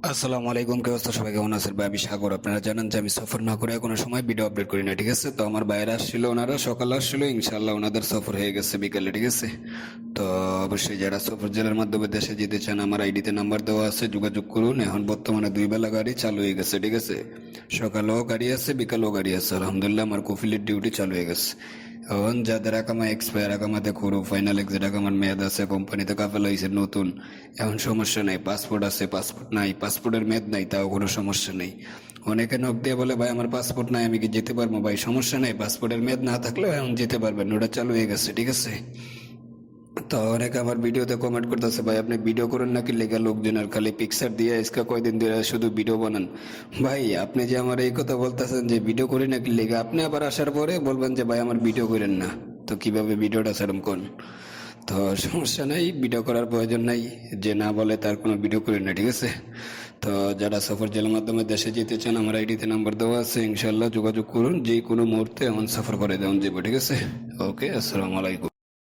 আসসালামু আলাইকুম, কে অবস্থা? সবাই কেমন আছেন? ভাই আমি সাগর। আপনারা জানেন যে আমি সফর না করে কোনো সময় ভিডিও আপলোড করি না, ঠিক আছে? তো আমার বাইরে আসছিল, ওনারা সকালে আসছিল, ইনশাল্লাহ ওনাদের সফর হয়ে গেছে বিকালে, ঠিক আছে? তো অবশ্যই যারা সফর জেলার মাধ্যমে দেশে যেতে চান, আমার আইডিতে নাম্বার দেওয়া আছে, যোগাযোগ করুন। এখন বর্তমানে 2 বেলা গাড়ি চালু হয়ে গেছে, ঠিক আছে? সকালেও গাড়ি আছে, বিকালেও গাড়ি আছে। আলহামদুলিল্লাহ আমার কফিলের ডিউটি চালু হয়ে গেছে। এখন যাদের আকামা এক্সপায়ার, আকামাতে করো ফাইনাল এক্সিট, আকামার মেয়াদ আছে, কোম্পানিতে কাফেলা হয়েছে নতুন, এখন সমস্যা নাই। পাসপোর্ট আছে, পাসপোর্ট নাই, পাসপোর্টের মেয়াদ নাই, তাও কোনো সমস্যা নেই। অনেকে নক দিয়ে বলে ভাই আমার পাসপোর্ট নাই, আমি কি যেতে পারবো? ভাই সমস্যা নেই, পাসপোর্টের মেয়াদ না থাকলেও এখন যেতে পারবেন, ওটা চালু হয়ে গেছে, ঠিক আছে? তো অনেকে আমার ভিডিওতে কমেন্ট করতেছে ভাই আপনি ভিডিও করেন নাকি লেগা লোকজনের খালি পিকচার দিয়ে আজকে কয়দিন ধরে শুধু ভিডিও বানান। ভাই আপনি যে আমার এই কথা বলতেছেন যে ভিডিও করি নাকি লেগা, আপনি আবার আসার পরে বলবেন যে ভাই আমার ভিডিও করেন না, তো কিভাবে ভিডিওটা সেরকম কোন? তো সমস্যা নাই, ভিডিও করার প্রয়োজন নাই। যে না বলে তার কোনো ভিডিও করি না, ঠিক আছে? তো যারা সফর জেলার মাধ্যমে দেশে যেতে চান, আমার আইডিতে নাম্বার দেওয়া আছে, ইনশাল্লাহ যোগাযোগ করুন। যে কোনো মুহূর্তে এমন সফর করে দেওয়া যাবে, ঠিক আছে? ওকে, আসসালামু আলাইকুম।